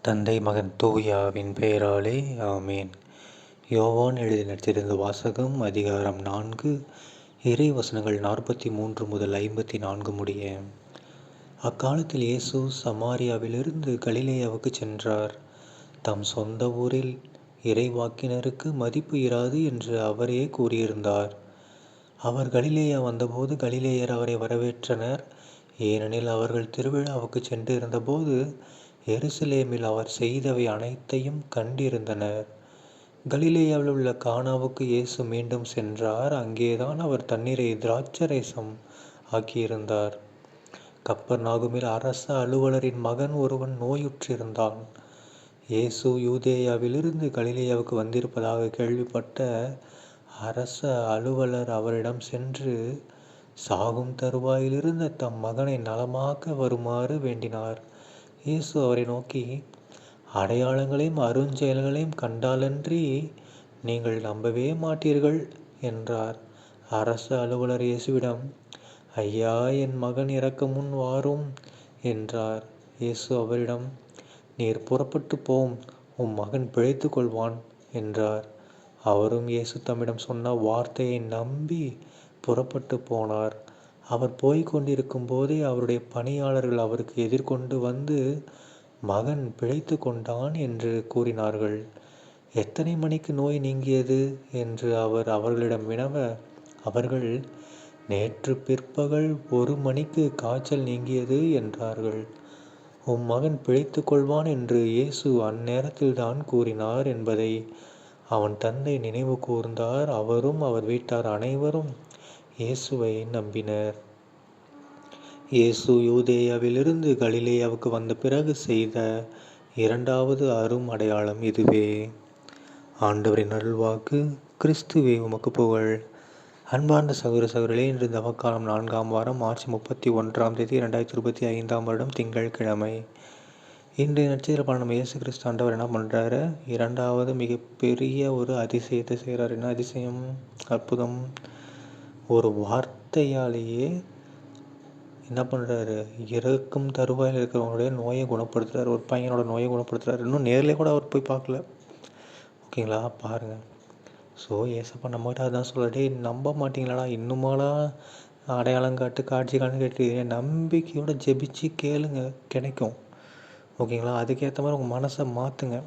தந்தை மகன் தூயாவின் பெயராலே ஆமேன். யோவான் எழுதி நற்செய்தியிலிருந்து வாசகம். அதிகாரம் 4, இறை வசனங்கள் 43 முதல் 54 முடிய. அக்காலத்தில் இயேசு சமாரியாவிலிருந்து கலிலேயாவுக்கு சென்றார். தம் சொந்த ஊரில் இறைவாக்கினருக்கு மதிப்பு இராது என்று அவரே கூறியிருந்தார். அவர் கலிலேயா வந்தபோது கலிலேயர் அவரை வரவேற்றனர். ஏனெனில் அவர்கள் திருவிழாவுக்கு சென்று இருந்தபோது எருசலேமில் அவர் செய்தவை அனைத்தையும் கண்டிருந்தனர். கலிலேயாவில் உள்ள கானாவுக்கு இயேசு மீண்டும் சென்றார். அங்கேதான் அவர் தண்ணீரை திராட்சரசம் ஆக்கியிருந்தார். கப்பர்நாகுமில் அரச அலுவலரின் மகன் ஒருவன் நோயுற்றிருந்தான். இயேசு யூதேயாவிலிருந்து கலிலேயாவுக்கு வந்திருப்பதாக கேள்விப்பட்ட அரச அலுவலர் அவரிடம் சென்று சாகும் தருவாயிலிருந்த தம் மகனை நலமாக்க வருமாறு வேண்டினார். இயேசு அவரை நோக்கி, அடையாளங்களையும் அருஞ்செயல்களையும் கண்டாலன்றி நீங்கள் நம்பவே மாட்டீர்கள் என்றார். அரச அலுவலர் இயேசுவிடம், ஐயா, என் மகன் இறக்க முன் வாரும் என்றார். இயேசு அவரிடம், நீர் புறப்பட்டு போம், உம் மகன் பிழைத்து கொள்வான் என்றார். அவரும் இயேசு தம்மிடம் சொன்ன வார்த்தையை நம்பி புறப்பட்டு போனார். அவர் போய்க் கொண்டிருக்கும் போதே அவருடைய பணியாளர்கள் அவருக்கு எதிர்கொண்டு வந்து, மகன் பிழைத்து கொண்டான் என்று கூறினார்கள். எத்தனை மணிக்கு நோய் நீங்கியது என்று அவர் அவர்களிடம் வினவ, அவர்கள், நேற்று பிற்பகல் 1 மணிக்கு காய்ச்சல் நீங்கியது என்றார்கள். உம் மகன் பிழைத்து கொள்வான் என்று இயேசு அந்நேரத்தில் தான் கூறினார் என்பதை அவன் தந்தை நினைவு கூர்ந்தார். அவரும் அவர் வீட்டார் அனைவரும் இயேசுவை நம்பினர். இயேசு யூதேயாவிலிருந்து கலிலேயாவுக்கு வந்த பிறகு செய்த 2வது அரும் அடையாளம் இதுவே. ஆண்டவரின் அருள்வாக்கு. கிறிஸ்துவே உமக்கு புகழ். அன்பார்ந்த சகோதர சகோதரிகளே, இன்று தவக்காலம் 4ஆம் வாரம் மார்ச் 31ஆம் தேதி 2025ஆம் வருடம் திங்கட்கிழமை. இன்றைய நற்செய்தியில் நம்ம இயேசு கிறிஸ்து ஆண்டவர் என்ன பண்ணுறாரு? 2வது மிகப்பெரிய ஒரு அதிசயத்தை செய்கிறார். என்ன அதிசயம்? அற்புதம். ஒரு வார்த்தையாலேயே என்ன பண்ணுறாரு? இறக்கும் தருவாயில் இருக்கிறவங்களுடைய நோயை குணப்படுத்துகிறார். ஒரு பையனோட நோயை குணப்படுத்துகிறார். இன்னும் நேரில் கூட அவர் போய் பார்க்கல. ஓகேங்களா? பாருங்கள். ஸோ ஏசப்பா நம்மகிட்ட அதான் சொல்கிறே, நம்ப மாட்டிங்களாடா, இன்னுமாடா அடையாளம் காட்டு, காட்சி காட்டு கேட்டு நம்பிக்கையோட ஜெபிச்சு கேளுங்க, கிடைக்கும். ஓகேங்களா? அதுக்கேற்ற மாதிரி உங்கள் மனசை மாற்றுங்க.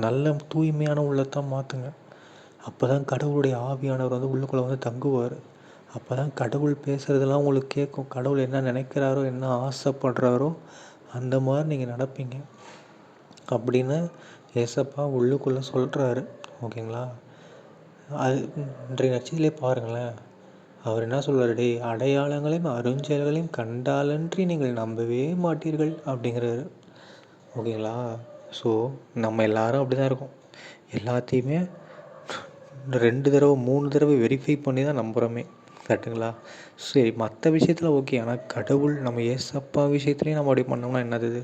நல்ல தூய்மையான உள்ளத்தை மாற்றுங்க. அப்போ தான் கடவுளுடைய ஆவியானவர் வந்து உள்ளுக்குள்ளே வந்து தங்குவார். அப்போ தான் கடவுள் பேசுகிறதெல்லாம் உங்களுக்கு கேட்கும். கடவுள் என்ன நினைக்கிறாரோ, என்ன ஆசைப்படுறாரோ அந்த மாதிரி நீங்கள் நடப்பீங்க அப்படின்னு ஏசப்பா உள்ளுக்குள்ளே சொல்கிறாரு. ஓகேங்களா? அது இன்றைய நற்செய்தியிலே பாருங்களேன். அவர் என்ன சொல்கிறாரு? டே, அடையாளங்களையும் அருஞ்செயல்களையும் கண்டாலன்றி நீங்கள் நம்பவே மாட்டீர்கள் அப்படிங்கிறாரு. ஓகேங்களா? ஸோ நம்ம எல்லாரும் அப்படி தான் இருக்கோம். எல்லாத்தையுமே 2 தடவை 3 தடவை வெரிஃபை பண்ணி தான் நம்புகிறோமே. கரெக்டுங்களா? சரி, மற்ற விஷயத்தில் ஓகே. ஆனால் கடவுள் நம்ம ஏசப்பா விஷயத்துலேயும் நம்ம அப்படி பண்ணோம்னா என்னது?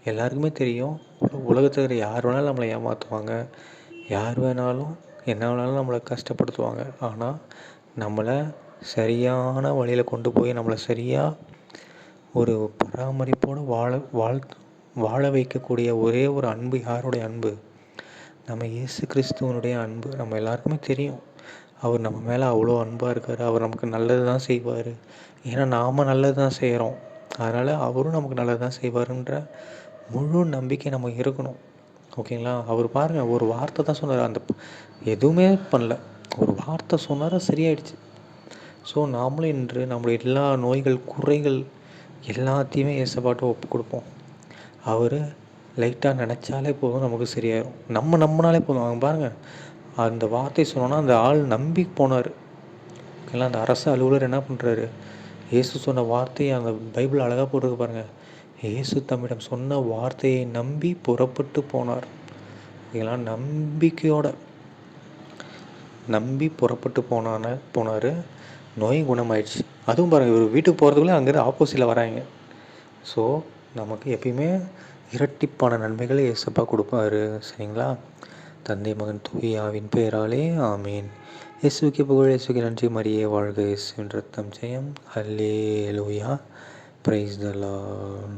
எல்லாருக்குமே தெரியும், உலகத்தில் யார் வேணாலும் நம்மளை ஏமாற்றுவாங்க, யார் வேணாலும் என்ன வேணாலும் நம்மளை கஷ்டப்படுத்துவாங்க. ஆனால் நம்மளை சரியான வழியில் கொண்டு போய் நம்மளை சரியாக ஒரு பராமரிப்போடு வாழ வைக்கக்கூடிய ஒரே ஒரு அன்பு யாருடைய அன்பு? நம்ம இயேசு கிறிஸ்துவனுடைய அன்பு. நம்ம எல்லாருக்குமே தெரியும், அவர் நம்ம மேலே அவ்வளோ அன்பாக இருக்கார். அவர் நமக்கு நல்லது தான் செய்வார். ஏன்னா நாம் நல்லது தான் செய்கிறோம். அதனால் அவரும் நமக்கு நல்லது தான் செய்வாருன்ற முழு நம்பிக்கை நமக்கு இருக்கணும். ஓகேங்களா? அவர் பாருங்கள், ஒரு வார்த்தை தான் சொன்னார். அந்த எதுவுமே பண்ணல, ஒரு வார்த்தை சொன்னார், சரியாயிடுச்சு. ஸோ நாமளும் இன்று நம்மளுடைய எல்லா நோய்கள், குறைகள் எல்லாத்தையுமே ஏசப்பாட்டு ஒப்பு கொடுப்போம். அவர் லைட்டாக நினச்சாலே போதும், நமக்கு சரியாயிடும். நம்ம நம்பினாலே போதும். அவங்க பாருங்கள், அந்த வார்த்தை சொன்னோன்னா அந்த ஆள் நம்பி போனார். ஓகேங்களா? அந்த அரசு அலுவலர் என்ன பண்ணுறாரு? இயேசு சொன்ன வார்த்தையை அந்த பைபிள் அழகாக போட்டிருக்கு பாருங்கள். இயேசு தம்மிடம் சொன்ன வார்த்தையை நம்பி புறப்பட்டு போனார். ஓகேங்களா? நம்பிக்கையோட நம்பி புறப்பட்டு போனார். நோயும் குணமாயிடுச்சு. அதுவும் பாருங்கள், இவர் வீட்டுக்கு போகிறதுக்குள்ளே அங்கேருந்து ஆப்போசிட்டில் வராங்க. ஸோ நமக்கு எப்பயுமே இரட்டிப்பான நன்மைகளை இயேசப்பா கொடுப்பாரு. சரிங்களா? தந்தை மகன் தூயாவின் பெயராலே ஆமீன். இயேசுவுக்கு புகழ், இயேசுவுக்கு நன்றி, மரியே வாழ்க, இயேசுவின் ரத்தம் ஜெயம். அல்லேலூயா. Praise the Lord.